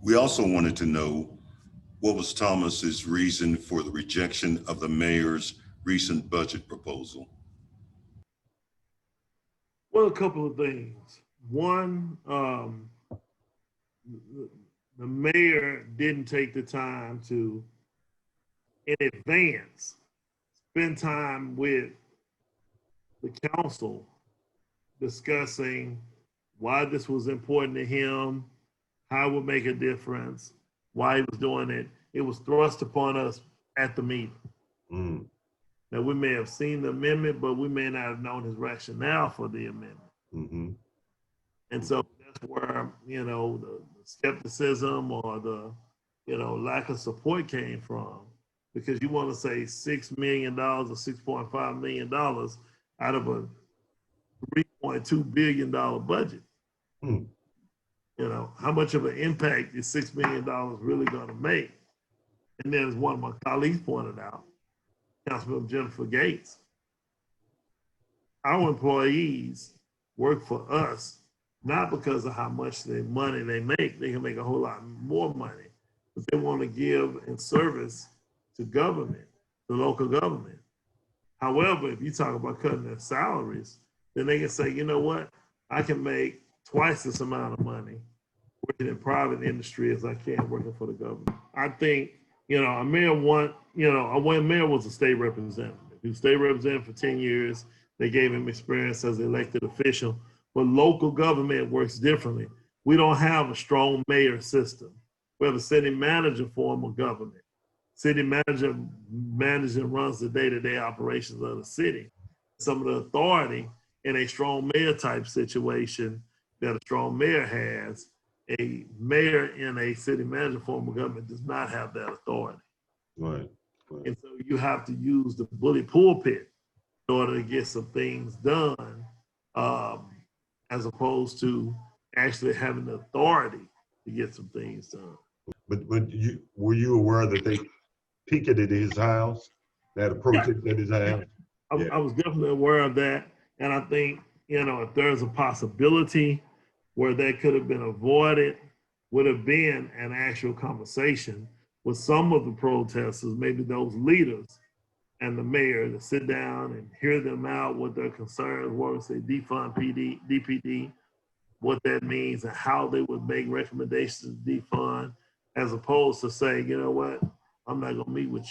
We also wanted to know what was Thomas's reason for the rejection of the mayor's recent budget proposal? Well, a couple of things. One, the mayor didn't take the time to, in advance, spend time with the council discussing why this was important to him, how it would make a difference, why he was doing it. It was thrust upon us at the meeting. Mm. Now, we may have seen the amendment, but we may not have known his rationale for the amendment. Mm-hmm. And so that's where, the skepticism or the, lack of support came from, because you want to say $6 million or $6.5 million out of a $3.2 billion budget. Mm. How much of an impact is $6 million really going to make? And then, as one of my colleagues pointed out, Councilmember Jennifer Gates, our employees work for us not because of how much money they make. They can make a whole lot more money, but they want to give in service to government, the local government. However, if you talk about cutting their salaries, then they can say, you know what, I can make twice this amount of money working in private industry as I can working for the government. I think, a mayor mayor was a state representative. He was state representative for 10 years. They gave him experience as an elected official, but local government works differently. We don't have a strong mayor system. We have a city manager form of government. City manager manages and runs the day-to-day operations of the city. Some of the authority in a strong mayor type situation that a strong mayor has, a mayor in a city manager form of government does not have that authority. Right. And so you have to use the bully pulpit in order to get some things done, as opposed to actually having the authority to get some things done. But were you aware that they picketed his house? They had a protest at his house? I was definitely aware of that. And I think, if there's a possibility where that could have been avoided, would have been an actual conversation with some of the protesters, maybe those leaders and the mayor, to sit down and hear them out, what their concerns were, say defund DPD, what that means and how they would make recommendations to defund, as opposed to say, you know what, I'm not gonna meet with you.